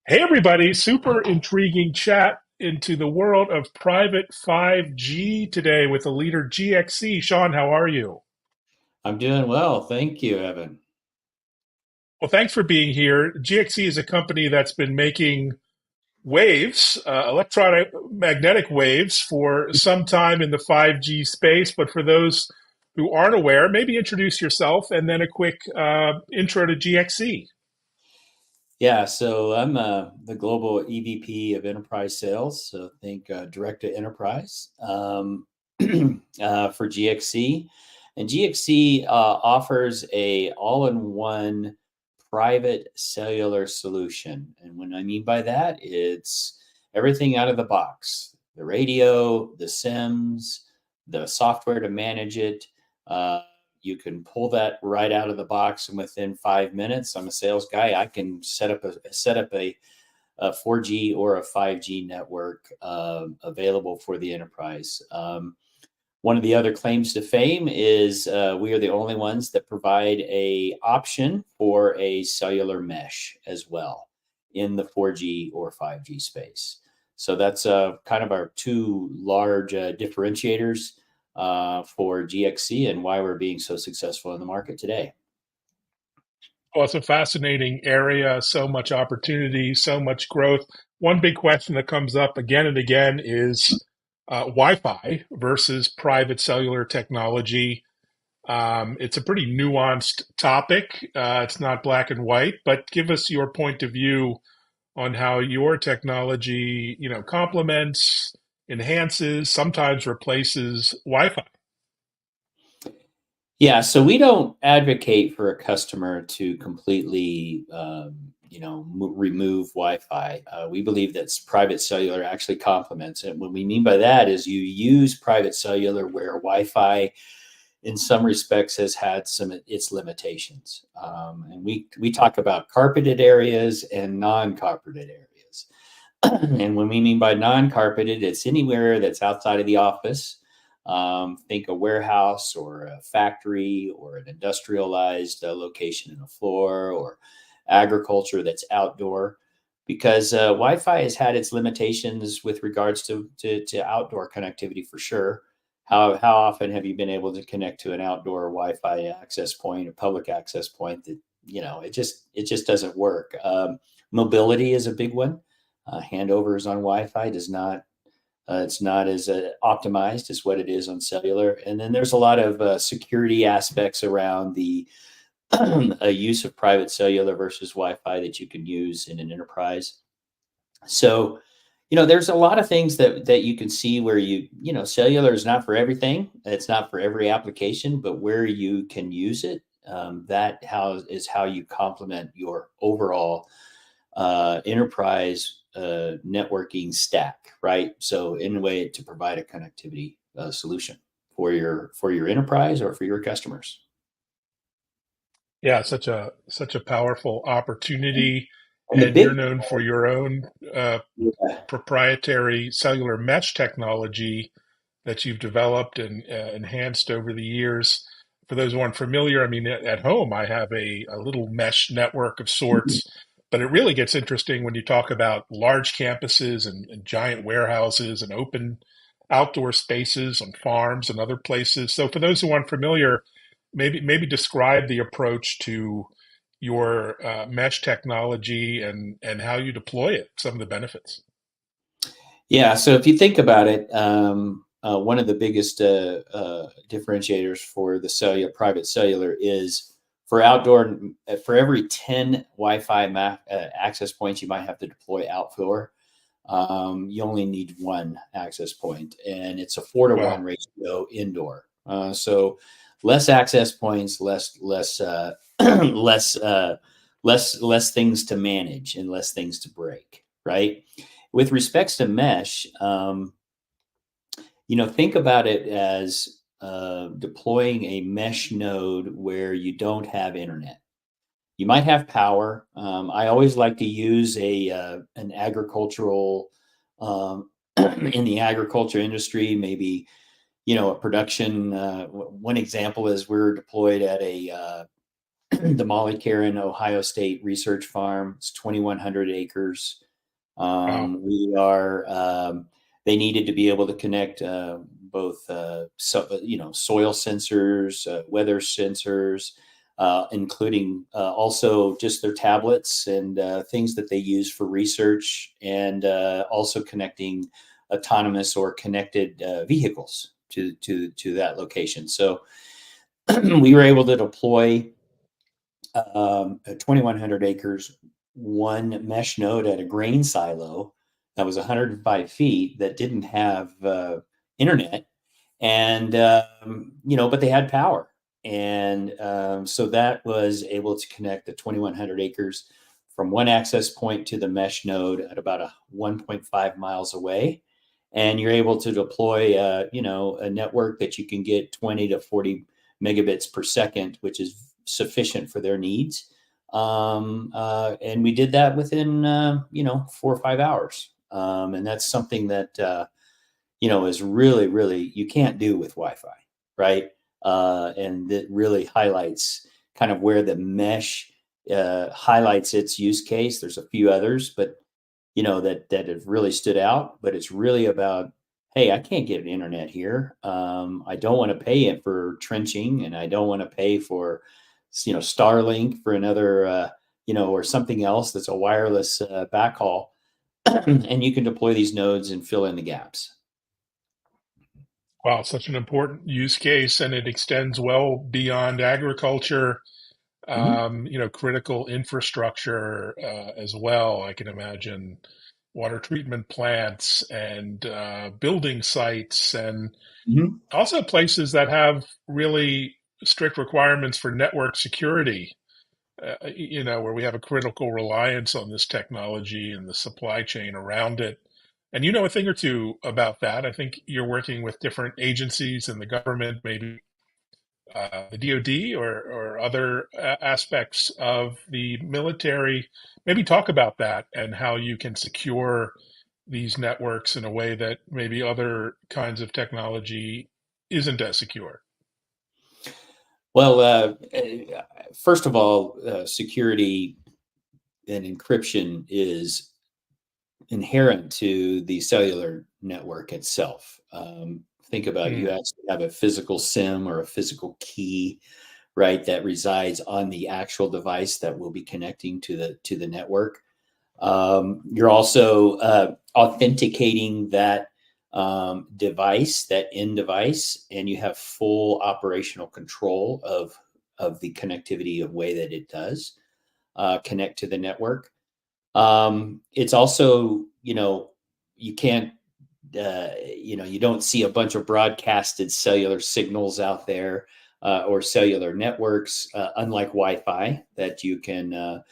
Hey, everybody, super intriguing chat into the world of private 5G today with the leader GXC. Sean, how are you? I'm doing well. Thank you, Evan. Well, thanks for being here. GXC is a company that's been making waves, electronic magnetic waves, for some time in the 5G space. But for those who aren't aware, maybe introduce yourself and then a quick intro to GXC. Yeah, so I'm the global EVP of enterprise sales. So think direct to enterprise for GXC. And GXC offers a all-in-one private cellular solution. And what I mean by that, it's everything out of the box: the radio, the SIMs, the software to manage it. Uh, you can pull that right out of the box, and within 5 minutes, I'm a sales guy. I can set up a 4G or a 5G network available for the enterprise. One of the other claims to fame is we are the only ones that provide a option for a cellular mesh as well in the 4G or 5G space. So that's kind of our two large differentiators for GXC and why we're being so successful in the market today. Well, it's a fascinating area, so much opportunity, so much growth. One big question that comes up again and again is Wi-Fi versus private cellular technology. It's a pretty nuanced topic. It's not black and white, but give us your point of view on how your technology, complements, enhances, sometimes replaces Wi-Fi. Yeah, so we don't advocate for a customer to completely, remove Wi-Fi. We believe that private cellular actually complements it. What we mean by that is you use private cellular where Wi-Fi, in some respects, has had some its limitations. And we talk about carpeted areas and non-carpeted areas. And when we mean by non-carpeted, it's anywhere that's outside of the office. Think a warehouse or a factory or an industrialized location in a floor or agriculture that's outdoor. Because Wi-Fi has had its limitations with regards to outdoor connectivity for sure. How often have you been able to connect to an outdoor Wi-Fi access point, a public access point that it just doesn't work? Mobility is a big one. Handovers on Wi-Fi does not it's not as optimized as what it is on cellular. And then there's a lot of security aspects around the use of private cellular versus Wi-Fi that you can use in an enterprise. So, there's a lot of things that you can see where cellular is not for everything. It's not for every application, but where you can use it, how you complement your overall enterprise networking stack, right? So in a way to provide a connectivity solution for your enterprise or for your customers. Yeah, such a powerful opportunity, And the and you're big, known for your own yeah, proprietary cellular mesh technology that you've developed and enhanced over the years. For those who aren't familiar, I mean, at home, I have a little mesh network of sorts, but it really gets interesting when you talk about large campuses and giant warehouses and open outdoor spaces on farms and other places. So, for those who aren't familiar, maybe describe the approach to your mesh technology and how you deploy it, some of the benefits. yeah. So if you think about it, one of the biggest differentiators for the private cellular is for outdoor. For every 10 Wi-Fi access points, you might have to deploy outdoor. You only need one access point, and it's a 4-to-1 Wow. ratio indoor. So less access points, less less things to manage and less things to break. Right. With respects to mesh, think about it as deploying a mesh node where you don't have internet. You might have power. I always like to use an agricultural in the agriculture industry, maybe a production. One example is we're deployed at the Molly Caron Ohio State Research Farm. It's 2,100 acres. Wow. We are. They needed to be able to connect both, soil sensors, weather sensors, including also just their tablets and things that they use for research, and also connecting autonomous or connected vehicles to that location. So we were able to deploy 2,100 acres, one mesh node at a grain silo that was 105 feet that didn't have internet, and but they had power, and so that was able to connect the 2,100 acres from one access point to the mesh node at about 1.5 miles away, and you're able to deploy a network that you can get 20 to 40 megabits per second, which is sufficient for their needs. And we did that within 4 or 5 hours, and that's something that is really, really, you can't do with Wi-Fi, right? And it really highlights kind of where the mesh highlights its use case. There's a few others, but that have really stood out. But it's really about, hey, I can't get internet here. I don't want to pay it for trenching, and I don't want to pay for Starlink for another or something else that's a wireless backhaul. And you can deploy these nodes and fill in the gaps. Wow, such an important use case, and it extends well beyond agriculture, Mm-hmm. critical infrastructure as well. I can imagine water treatment plants and building sites, and Mm-hmm. also places that have really strict requirements for network security, where we have a critical reliance on this technology and the supply chain around it. And you know a thing or two about that. I think you're working with different agencies in the government, maybe the DoD or other aspects of the military. Maybe talk about that and how you can secure these networks in a way that maybe other kinds of technology isn't as secure. Well, first of all, security and encryption is inherent to the cellular network itself. Think about, you Mm, actually have a physical SIM or a physical key, right, that resides on the actual device that will be connecting to the network. You're also authenticating that device, that end device, and you have full operational control of the connectivity of way that it does connect to the network. It's also, you can't, you don't see a bunch of broadcasted cellular signals out there, or cellular networks, unlike Wi-Fi that you can,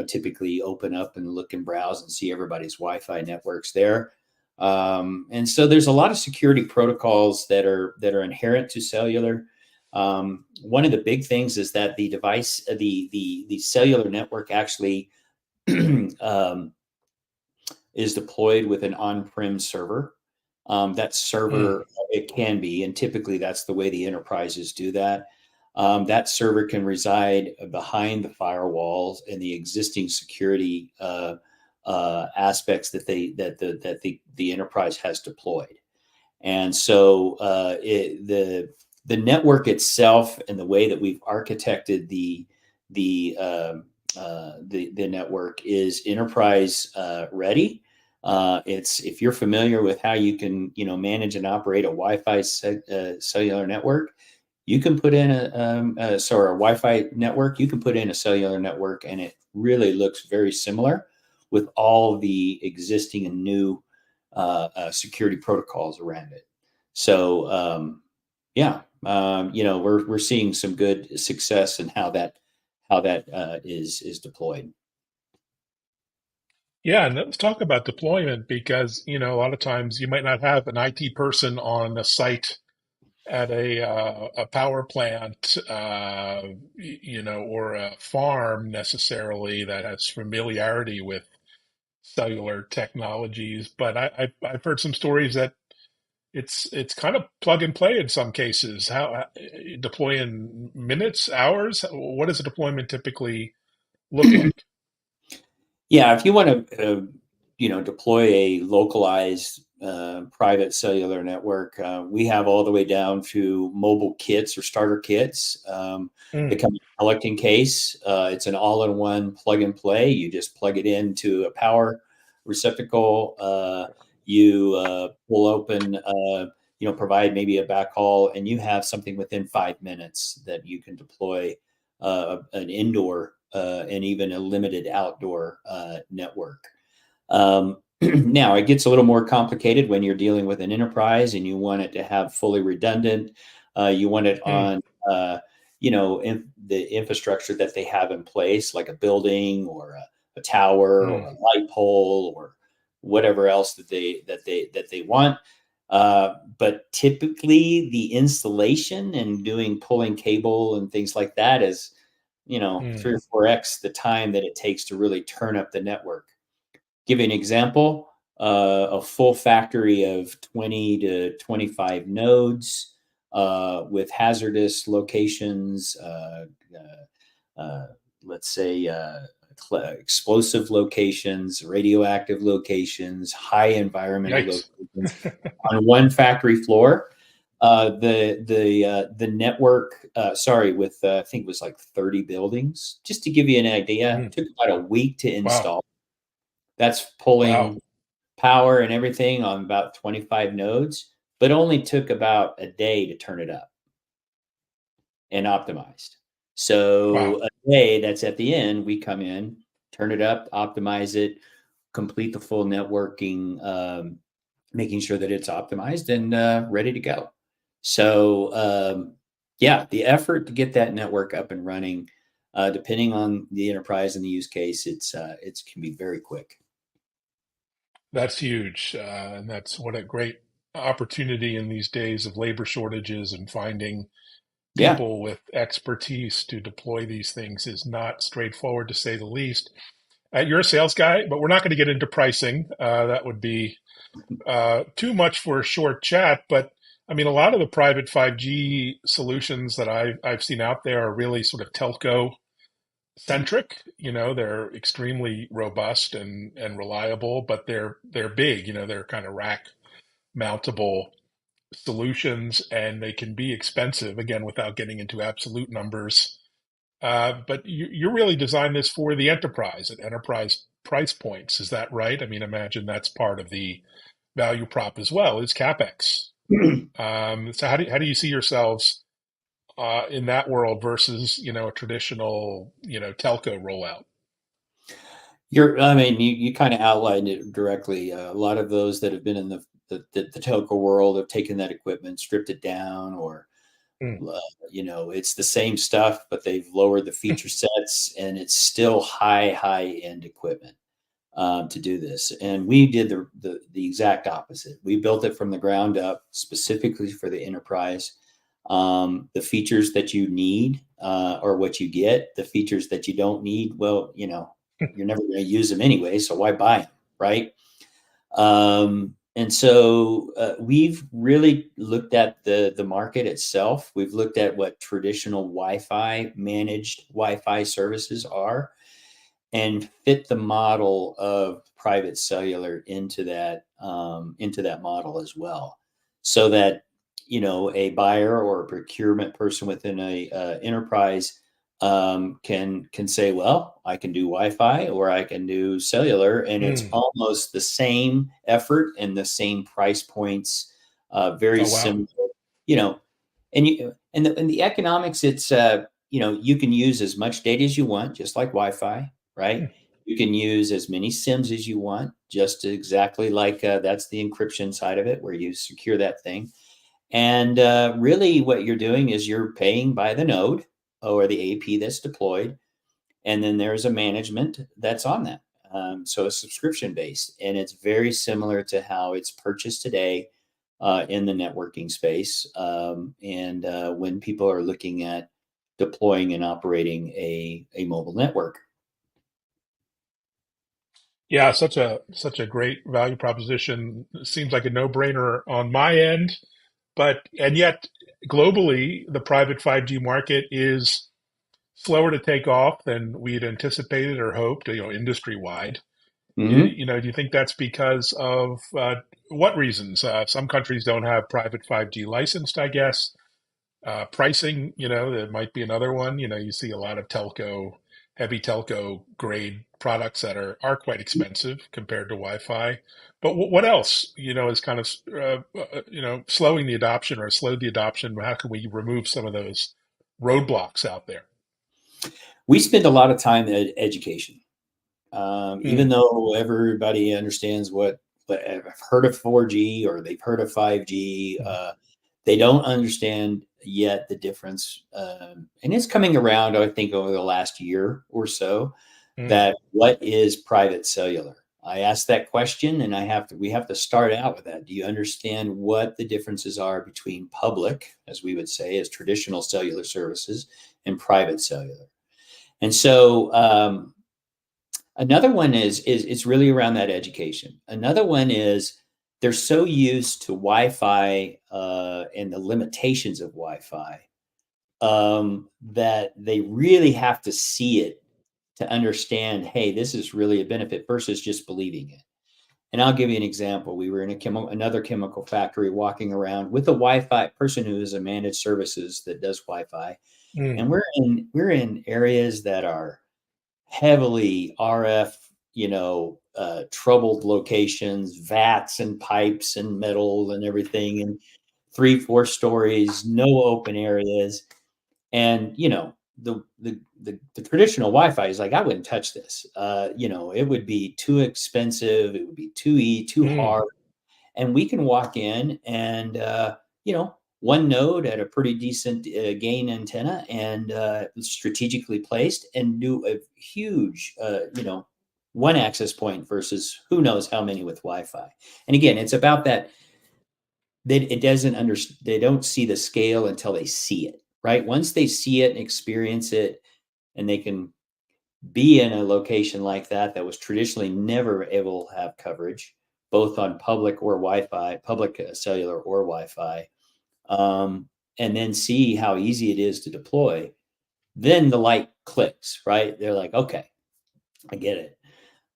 typically open up and look and browse and see everybody's Wi-Fi networks there. And so there's a lot of security protocols that are inherent to cellular. One of the big things is that the device, the cellular network actually um, is deployed with an on-prem server. That mm. server, it can be, and typically that's the way the enterprises do that. That server can reside behind the firewalls and the existing security aspects that the enterprise has deployed. And so the network itself and the way that we've architected the the network is enterprise ready. It's, if you're familiar with how you can manage and operate a Wi-Fi cellular network, you can put in a Wi-Fi network. You can put in a cellular network, and it really looks very similar with all the existing and new security protocols around it. So yeah, we're seeing some good success in how that is deployed. Yeah, and let's talk about deployment because, a lot of times you might not have an IT person on a site at a power plant, or a farm necessarily that has familiarity with cellular technologies. But I've heard some stories that it's kind of plug and play in some cases. How deploy in minutes, hours? What does a deployment typically look like? Yeah, if you want to, deploy a localized private cellular network, we have all the way down to mobile kits or starter kits. They Mm, come in a Pelican case. It's an all-in-one plug and play. You just plug it into a power receptacle. You pull open, provide maybe a backhaul, and you have something within 5 minutes that you can deploy an indoor and even a limited outdoor network. Now, it gets a little more complicated when you're dealing with an enterprise and you want it to have fully redundant. You want it mm, on, the infrastructure that they have in place, like a building or a tower or mm, a light pole or whatever else that they want. But typically, the installation and doing pulling cable and things like that is, mm. 3 or 4x the time that it takes to really turn up the network. Give you an example, a full factory of 20 to 25 nodes with hazardous locations, uh, let's say explosive locations, radioactive locations, high environmental Yikes. locations on one factory floor. The network, with I think it was like 30 buildings. Just to give you an idea, Mm, took about a week to wow. install. That's Wow. pulling power and everything on about 25 nodes, but only took about a day to turn it up and optimized. Wow. So a day that's at the end, we come in, turn it up, optimize it, complete the full networking, making sure that it's optimized and ready to go. So yeah, the effort to get that network up and running, depending on the enterprise and the use case, it can be very quick. That's huge. And that's what a great opportunity in these days of labor shortages and finding Yeah. people with expertise to deploy these things is not straightforward to say the least. You're a sales guy, but we're not going to get into pricing. That would be too much for a short chat. But I mean, a lot of the private 5G solutions that I've seen out there are really sort of telco centric. You know, they're extremely robust and reliable, but they're big. You know, they're kind of rack mountable solutions, and they can be expensive. Again, without getting into absolute numbers. But you really designed this for the enterprise at enterprise price points. Is that right? I mean, imagine that's part of the value prop as well is capex. So how do you see yourselves in that world versus a traditional telco rollout? I mean, you kind of outlined it directly. A lot of those that have been in the telco world have taken that equipment, stripped it down, or Mm, it's the same stuff, but they've lowered the feature sets, and it's still high end equipment to do this. And we did the exact opposite. We built it from the ground up specifically for the enterprise. The features that you need or what you get, the features that you don't need, well, you're never going to use them anyway, so why buy them, right? And so we've really looked at the market itself. We've looked at what traditional Wi-Fi managed Wi-Fi services are, and fit the model of private cellular into that model as well, so that a buyer or a procurement person within a enterprise can say, well, I can do Wi-Fi or I can do cellular, and it's mm. almost the same effort and the same price points, very Oh wow. similar, you know, and the economics. It's you can use as much data as you want, just like Wi-Fi, right? You can use as many SIMs as you want, just exactly like that's the encryption side of it, where you secure that thing. And really, what you're doing is you're paying by the node or the AP that's deployed, and then there's a management that's on that. So it's subscription based, and it's very similar to how it's purchased today in the networking space. And when people are looking at deploying and operating a mobile network. Yeah, such a great value proposition. Seems like a no-brainer on my end, but and yet globally, the private 5G market is slower to take off than we'd anticipated or hoped, industry wide. Hmm. Do you think that's because of what reasons? Some countries don't have private 5G licensed, I guess. Pricing, there might be another one. You see a lot of heavy telco grade products that are quite expensive compared to Wi-Fi. But what else, is kind of, slowing the adoption or slowed the adoption? How can we remove some of those roadblocks out there? We spend a lot of time in education. Mm, Even though everybody understands what have heard of 4G or they've heard of 5G, mm, they don't understand yet the difference. And it's coming around, I think, over the last year or so, mm, that what is private cellular? I asked that question, and we have to start out with that. Do you understand what the differences are between public, as we would say, as traditional cellular services, and private cellular? And so another one is it's really around that education. Another one is they're so used to Wi-Fi and the limitations of Wi-Fi that they really have to see it to understand, hey, this is really a benefit versus just believing it. And I'll give you an example. We were in another chemical factory walking around with a Wi-Fi person who is a managed services that does Wi-Fi, mm, and we're in areas that are heavily RF, troubled locations, vats and pipes and metal and everything, and 3, 4 stories, no open areas. And, the traditional Wi-Fi is like, I wouldn't touch this. It would be too expensive. It would be too mm, hard. And we can walk in and one node at a pretty decent gain antenna and strategically placed and do a huge one access point versus who knows how many with Wi-Fi. And again, it's about that it doesn't under they don't see the scale until they see it, right? Once they see it and experience it, and they can be in a location like that was traditionally never able to have coverage, both on public or Wi-Fi, public cellular or Wi-Fi, and then see how easy it is to deploy, then the light clicks, right? They're like, okay, I get it.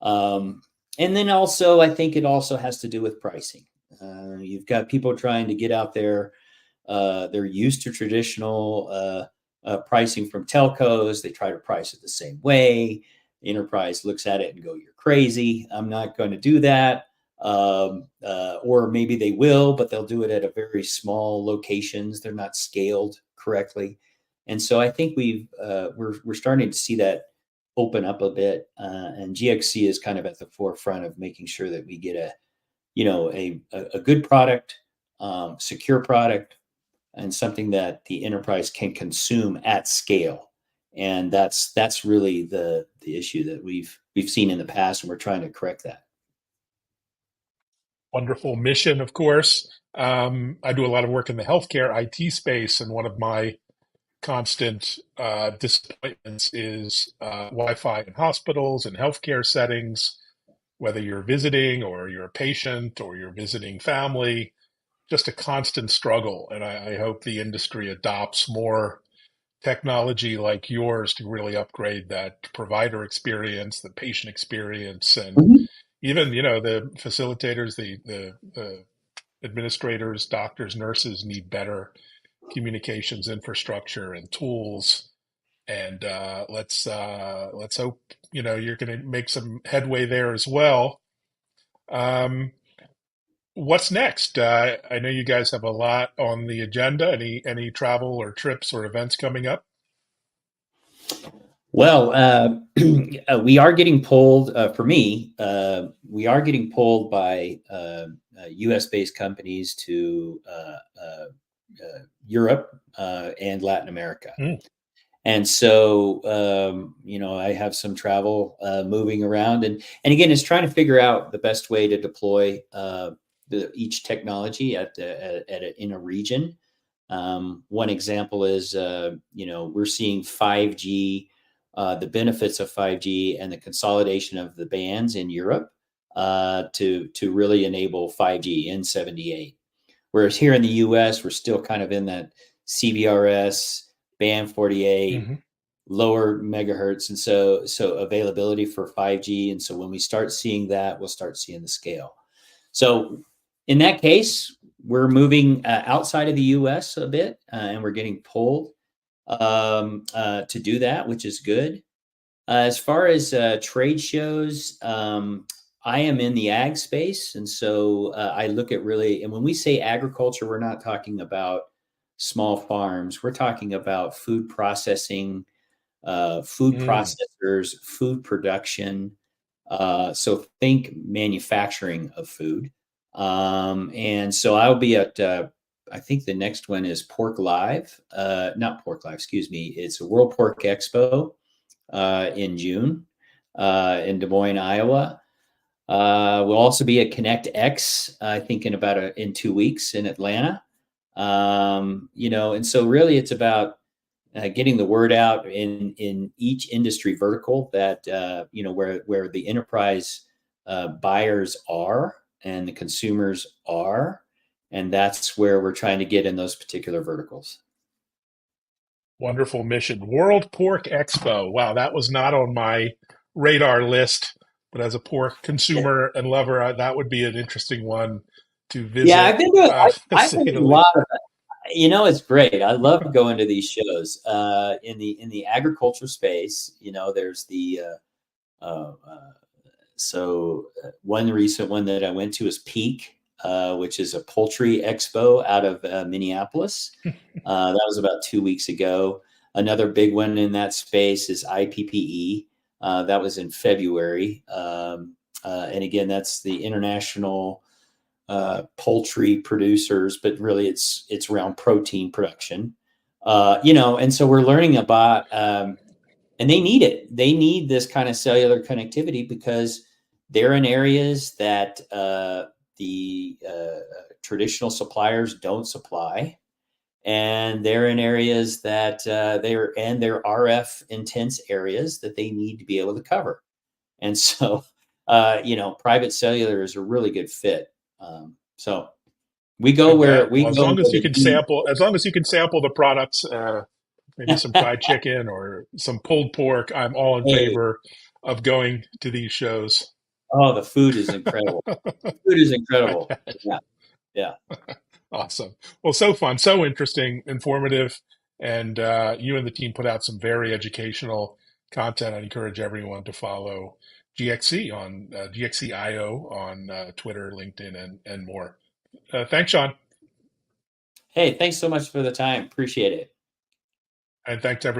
And then also, I think it also has to do with pricing. You've got people trying to get out there. They're used to traditional pricing from telcos. They try to price it the same way. The enterprise looks at it and go, "You're crazy. I'm not going to do that." Or maybe they will, but they'll do it at a very small locations. They're not scaled correctly, and so I think we're starting to see that open up a bit. And GXC is kind of at the forefront of making sure that we get a good product, secure product, and something that the enterprise can consume at scale. And that's really the issue that we've seen in the past, and we're trying to correct that. wonderful mission, of course. I do a lot of work in the healthcare IT space, and one of my constant disappointments is Wi-Fi in hospitals and healthcare settings, whether you're visiting or you're a patient or you're visiting family, just a constant struggle. And I hope the industry adopts more technology like yours to really upgrade that provider experience, the patient experience, and Mhm. even, the facilitators, the administrators, doctors, nurses need better communications infrastructure and tools. And let's hope you're going to make some headway there as well. Um, what's next? I know you guys have a lot on the agenda. Any travel or trips or events coming up? Well, we are getting pulled for me. We are getting pulled by U.S. based companies to Europe and Latin America. Mm, And so, I have some travel moving around, and again, it's trying to figure out the best way to deploy each technology in a region. One example is, we're seeing 5G, the benefits of 5G and the consolidation of the bands in Europe. to really enable 5G in 78. Whereas here in the US, we're still kind of in that CBRS, band 48, Hmm. lower megahertz. And so availability for 5G. And so when we start seeing that, we'll start seeing the scale. So in that case, we're moving outside of the US a bit, and we're getting pulled to do that, which is good. As far as trade shows, I am in the ag space. And so I look at really, and when we say agriculture, we're not talking about small farms. We're talking about food processing, food Mm. processors, food production. So think manufacturing of food. And so I'll be at, I think the next one is Pork Live, not Pork Live, excuse me. It's a World Pork Expo in June in Des Moines, Iowa. We'll also be at Connect X, I think in 2 weeks in Atlanta. And so really it's about getting the word out in each industry vertical that where the enterprise buyers are and the consumers are, and that's where we're trying to get in those particular verticals. Wonderful mission. World Pork Expo. Wow, that was not on my radar list, but as a pork consumer and lover, that would be an interesting one to Yeah, visit, to I've say been the to a least. lot of it's great. I love going to these shows. In the agriculture space, there's the one recent one that I went to is Peak, which is a poultry expo out of Minneapolis. That was about 2 weeks ago. Another big one in that space is IPPE. That was in February. And again, that's the International Poultry Producers, but really it's around protein production. And so we're learning about, and they need it. They need this kind of cellular connectivity because they're in areas that the traditional suppliers don't supply, and they're in areas that they're RF intense areas that they need to be able to cover. And so, private cellular is a really good fit. So we I go bet. where we Well, go where the need. as long as you can sample the products, maybe some fried chicken or some pulled pork, I'm all in Hey, favor of going to these shows. oh, the food is incredible. Food is I incredible. bet. Yeah, yeah. Awesome. Well, so fun, so interesting, informative, and you and the team put out some very educational content. I encourage everyone to follow GXC on GXCIO on Twitter, LinkedIn, and more. Thanks, Sean, Hey, thanks so much for the time. Appreciate it. and thanks everyone.